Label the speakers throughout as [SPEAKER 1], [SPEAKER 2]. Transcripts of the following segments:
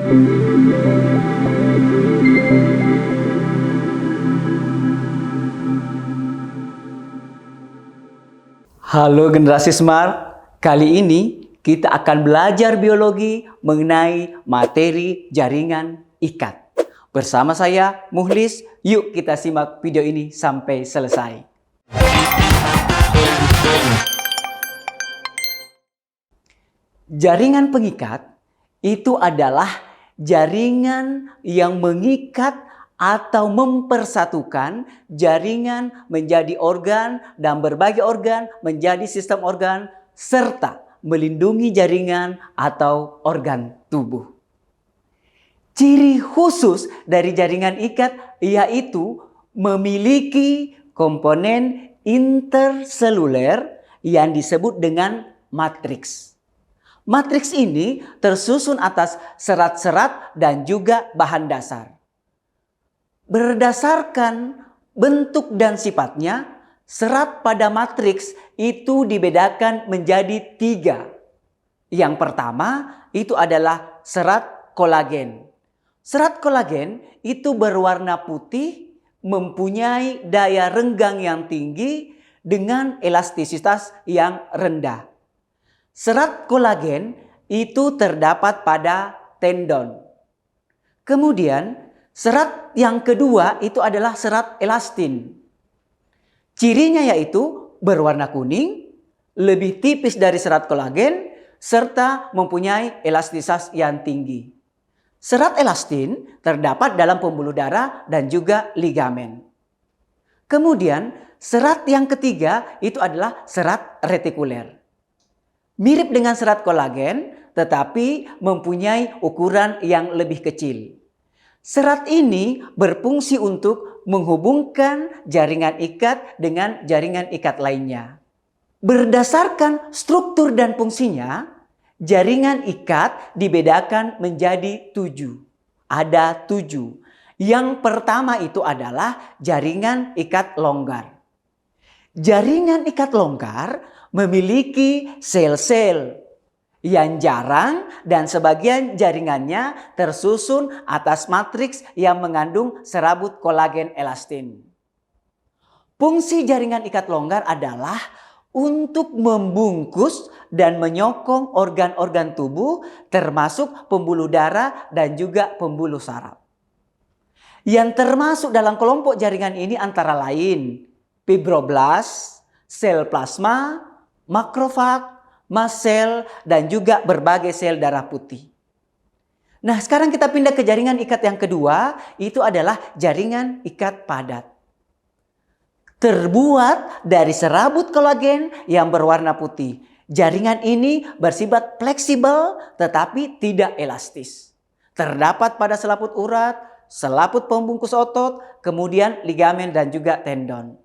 [SPEAKER 1] Halo generasi Smart, kali ini kita akan belajar biologi mengenai materi jaringan ikat. Bersama saya, Muhlis, yuk kita simak video ini sampai selesai. Jaringan pengikat itu adalah jaringan yang mengikat atau mempersatukan jaringan menjadi organ dan berbagai organ menjadi sistem organ serta melindungi jaringan atau organ tubuh. Ciri khusus dari jaringan ikat yaitu memiliki komponen interseluler yang disebut dengan matriks. Matriks ini tersusun atas serat-serat dan juga bahan dasar. Berdasarkan bentuk dan sifatnya, serat pada matriks itu dibedakan menjadi 3. Yang pertama itu adalah serat kolagen. Serat kolagen itu berwarna putih, mempunyai daya renggang yang tinggi dengan elastisitas yang rendah. Serat kolagen itu terdapat pada tendon. Kemudian serat yang kedua itu adalah serat elastin. Cirinya yaitu berwarna kuning, lebih tipis dari serat kolagen, serta mempunyai elastisitas yang tinggi. Serat elastin terdapat dalam pembuluh darah dan juga ligamen. Kemudian serat yang ketiga itu adalah serat retikuler. Mirip dengan serat kolagen, tetapi mempunyai ukuran yang lebih kecil. Serat ini berfungsi untuk menghubungkan jaringan ikat dengan jaringan ikat lainnya. Berdasarkan struktur dan fungsinya, jaringan ikat dibedakan menjadi 7. Ada 7. Yang pertama itu adalah jaringan ikat longgar. Jaringan ikat longgar memiliki sel-sel yang jarang dan sebagian jaringannya tersusun atas matriks yang mengandung serabut kolagen elastin. Fungsi jaringan ikat longgar adalah untuk membungkus dan menyokong organ-organ tubuh termasuk pembuluh darah dan juga pembuluh saraf. Yang termasuk dalam kelompok jaringan ini antara lain fibroblast, sel plasma, makrofag, mast cell, dan juga berbagai sel darah putih. Nah, sekarang kita pindah ke jaringan ikat yang kedua, itu adalah jaringan ikat padat. Terbuat dari serabut kolagen yang berwarna putih. Jaringan ini bersifat fleksibel tetapi tidak elastis. Terdapat pada selaput urat, selaput pembungkus otot, kemudian ligamen dan juga tendon.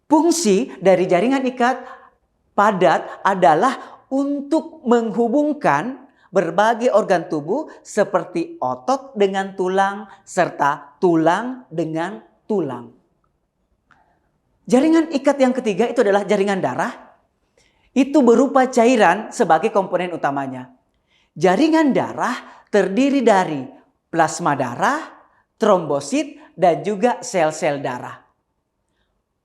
[SPEAKER 1] Fungsi dari jaringan ikat padat adalah untuk menghubungkan berbagai organ tubuh seperti otot dengan tulang serta tulang dengan tulang. Jaringan ikat yang ketiga itu adalah jaringan darah. Itu berupa cairan sebagai komponen utamanya. Jaringan darah terdiri dari plasma darah, trombosit, dan juga sel-sel darah.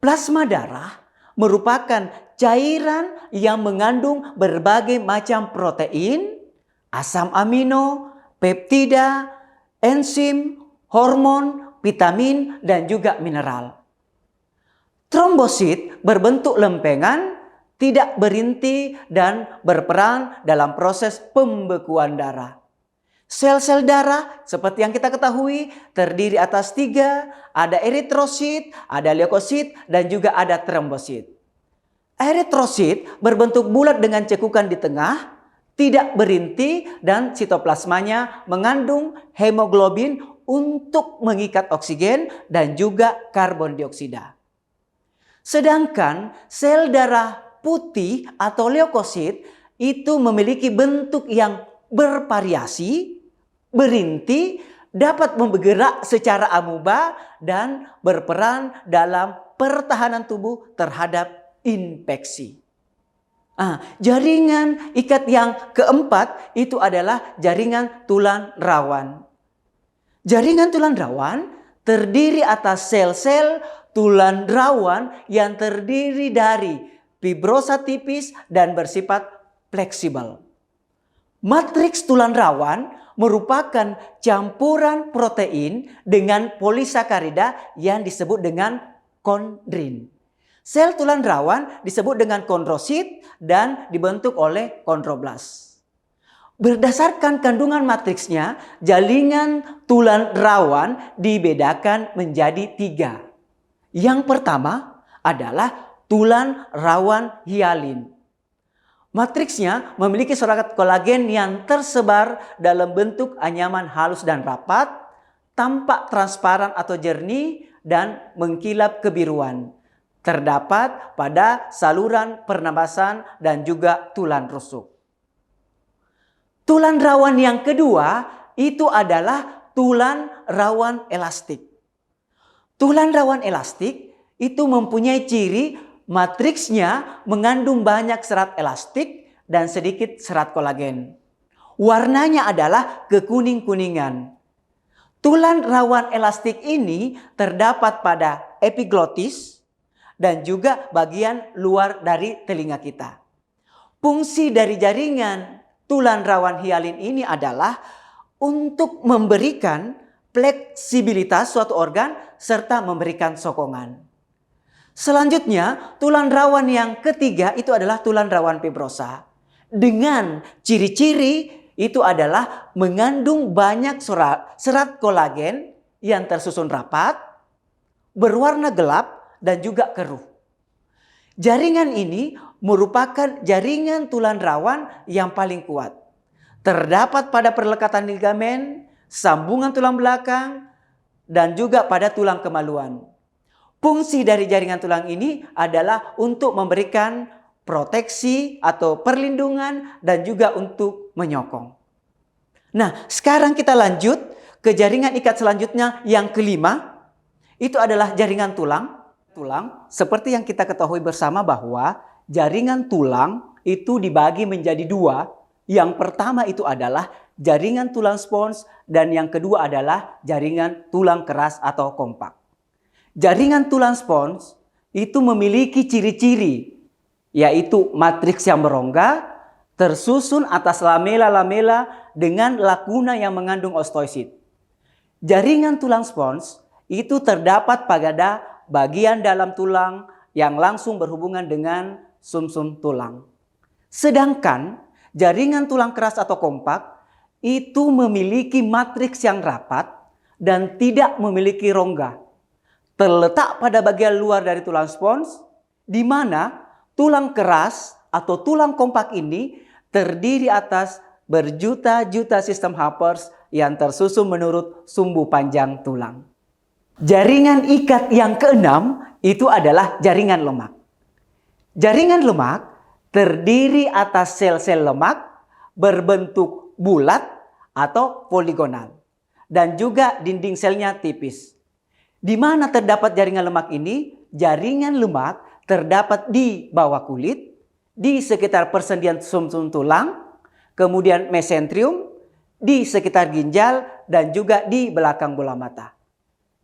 [SPEAKER 1] Plasma darah merupakan cairan yang mengandung berbagai macam protein, asam amino, peptida, enzim, hormon, vitamin, dan juga mineral. Trombosit berbentuk lempengan, tidak berinti, dan berperan dalam proses pembekuan darah. Sel-sel darah seperti yang kita ketahui terdiri atas 3, ada eritrosit, ada leukosit, dan juga ada trombosit. Eritrosit berbentuk bulat dengan cekukan di tengah, tidak berinti, dan sitoplasmanya mengandung hemoglobin untuk mengikat oksigen dan juga karbon dioksida. Sedangkan sel darah putih atau leukosit itu memiliki bentuk yang bervariasi, berinti, dapat bergerak secara amuba, dan berperan dalam pertahanan tubuh terhadap infeksi. Jaringan ikat yang keempat itu adalah jaringan tulang rawan. Jaringan tulang rawan terdiri atas sel-sel tulang rawan yang terdiri dari fibrosa tipis dan bersifat fleksibel. Matriks tulang rawan merupakan campuran protein dengan polisakarida yang disebut dengan kondrin. Sel tulang rawan disebut dengan kondrosit dan dibentuk oleh kondroblas. Berdasarkan kandungan matriksnya, jaringan tulang rawan dibedakan menjadi 3. Yang pertama adalah tulang rawan hialin. Matriksnya memiliki serat kolagen yang tersebar dalam bentuk anyaman halus dan rapat, tampak transparan atau jernih, dan mengkilap kebiruan. Terdapat pada saluran pernapasan dan juga tulang rusuk. Tulang rawan yang kedua itu adalah tulang rawan elastik. Tulang rawan elastik itu mempunyai ciri matriksnya mengandung banyak serat elastik dan sedikit serat kolagen. Warnanya adalah kekuning-kuningan. Tulang rawan elastik ini terdapat pada epiglotis dan juga bagian luar dari telinga kita. Fungsi dari jaringan tulang rawan hialin ini adalah untuk memberikan fleksibilitas suatu organ serta memberikan sokongan. Selanjutnya, tulang rawan yang ketiga itu adalah tulang rawan fibrosa. Dengan ciri-ciri itu adalah mengandung banyak serat kolagen yang tersusun rapat, berwarna gelap, dan juga keruh. Jaringan ini merupakan jaringan tulang rawan yang paling kuat. Terdapat pada perlekatan ligamen, sambungan tulang belakang, dan juga pada tulang kemaluan. Fungsi dari jaringan tulang ini adalah untuk memberikan proteksi atau perlindungan dan juga untuk menyokong. Nah, sekarang kita lanjut ke jaringan ikat selanjutnya yang kelima. Itu adalah jaringan tulang. Seperti yang kita ketahui bersama bahwa jaringan tulang itu dibagi menjadi 2. Yang pertama itu adalah jaringan tulang spons dan yang kedua adalah jaringan tulang keras atau kompak. Jaringan tulang spons itu memiliki ciri-ciri, yaitu matriks yang berongga, tersusun atas lamela-lamela dengan lakuna yang mengandung osteosit. Jaringan tulang spons itu terdapat pada bagian dalam tulang yang langsung berhubungan dengan sumsum tulang. Sedangkan jaringan tulang keras atau kompak itu memiliki matriks yang rapat dan tidak memiliki rongga. Terletak pada bagian luar dari tulang spons, di mana tulang keras atau tulang kompak ini terdiri atas berjuta-juta sistem Harpers yang tersusun menurut sumbu panjang tulang. Jaringan ikat yang keenam itu adalah jaringan lemak. Jaringan lemak terdiri atas sel-sel lemak berbentuk bulat atau poligonal dan juga dinding selnya tipis. Di mana terdapat jaringan lemak ini? Jaringan lemak terdapat di bawah kulit, di sekitar persendian sumsum tulang, kemudian mesenterium, di sekitar ginjal, dan juga di belakang bola mata.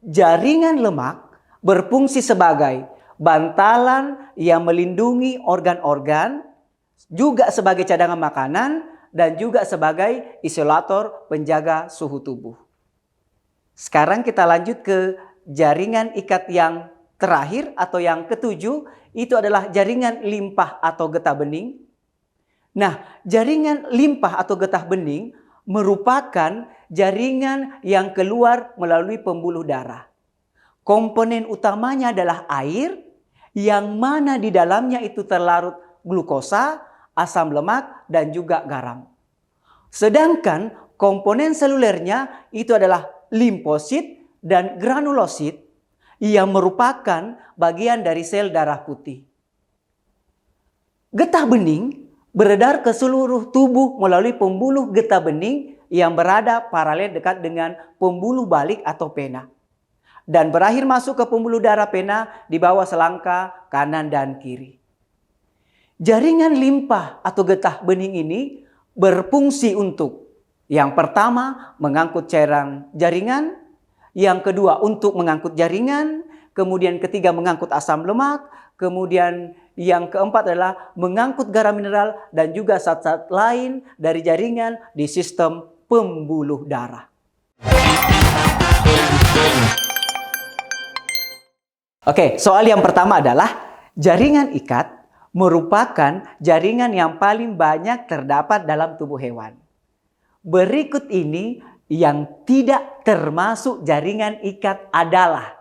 [SPEAKER 1] Jaringan lemak berfungsi sebagai bantalan yang melindungi organ-organ, juga sebagai cadangan makanan, dan juga sebagai isolator penjaga suhu tubuh. Sekarang kita lanjut ke jaringan ikat yang terakhir atau yang ketujuh, itu adalah jaringan limpah atau getah bening. Nah, jaringan limpah atau getah bening merupakan jaringan yang keluar melalui pembuluh darah. Komponen utamanya adalah air yang mana di dalamnya itu terlarut glukosa, asam lemak, dan juga garam. Sedangkan komponen selulernya itu adalah limfosit dan granulosit yang merupakan bagian dari sel darah putih. Getah bening beredar ke seluruh tubuh melalui pembuluh getah bening yang berada paralel dekat dengan pembuluh balik atau pena. Dan berakhir masuk ke pembuluh darah pena di bawah selangka kanan dan kiri. Jaringan limpa atau getah bening ini berfungsi untuk yang pertama mengangkut cairan jaringan, yang kedua untuk mengangkut jaringan, kemudian ketiga mengangkut asam lemak, kemudian yang keempat adalah mengangkut garam mineral dan juga zat-zat lain dari jaringan di sistem pembuluh darah. Oke, soal yang pertama adalah jaringan ikat merupakan jaringan yang paling banyak terdapat dalam tubuh hewan. Berikut ini yang tidak termasuk jaringan ikat adalah.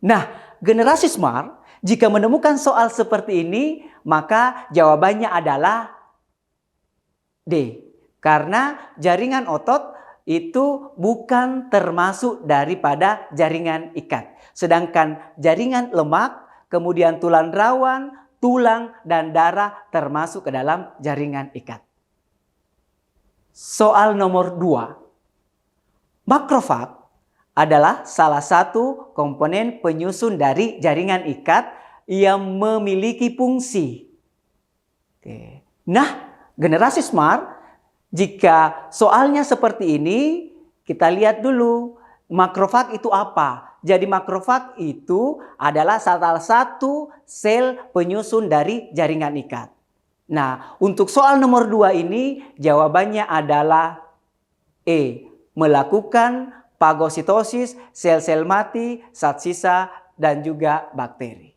[SPEAKER 1] Nah, generasi smart jika menemukan soal seperti ini, maka jawabannya adalah D. Karena jaringan otot itu bukan termasuk daripada jaringan ikat. Sedangkan jaringan lemak, kemudian tulang rawan, tulang dan darah termasuk ke dalam jaringan ikat. Soal nomor 2. Makrofag adalah salah satu komponen penyusun dari jaringan ikat yang memiliki fungsi. Oke. Nah, generasi smart, jika soalnya seperti ini, kita lihat dulu makrofag itu apa. Jadi makrofag itu adalah salah satu sel penyusun dari jaringan ikat. Nah, untuk soal nomor 2 ini jawabannya adalah E. Melakukan fagositosis, sel-sel mati, zat sisa, dan juga bakteri.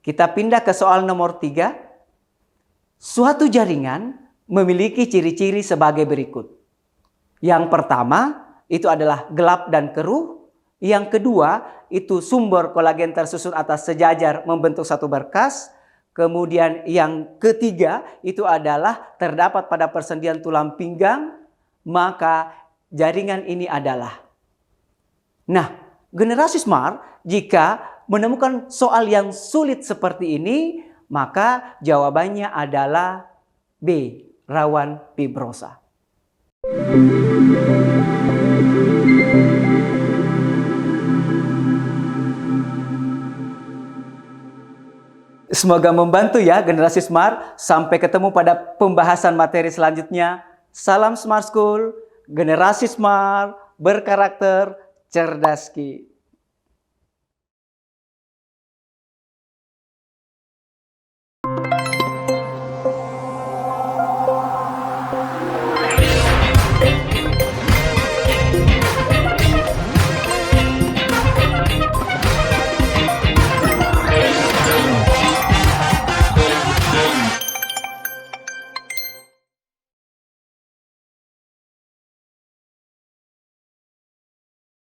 [SPEAKER 1] Kita pindah ke soal nomor 3. Suatu jaringan memiliki ciri-ciri sebagai berikut. Yang pertama, itu adalah gelap dan keruh. Yang kedua, itu sumber kolagen tersusun atas sejajar membentuk satu berkas. Kemudian yang ketiga, itu adalah terdapat pada persendian tulang pinggang. Maka jaringan ini adalah. Nah, generasi smart jika menemukan soal yang sulit seperti ini, maka jawabannya adalah B. Rawan fibrosa. Semoga membantu ya generasi smart. Sampai ketemu pada pembahasan materi selanjutnya. Salam Smart School, generasi smart, berkarakter, cerdas ki.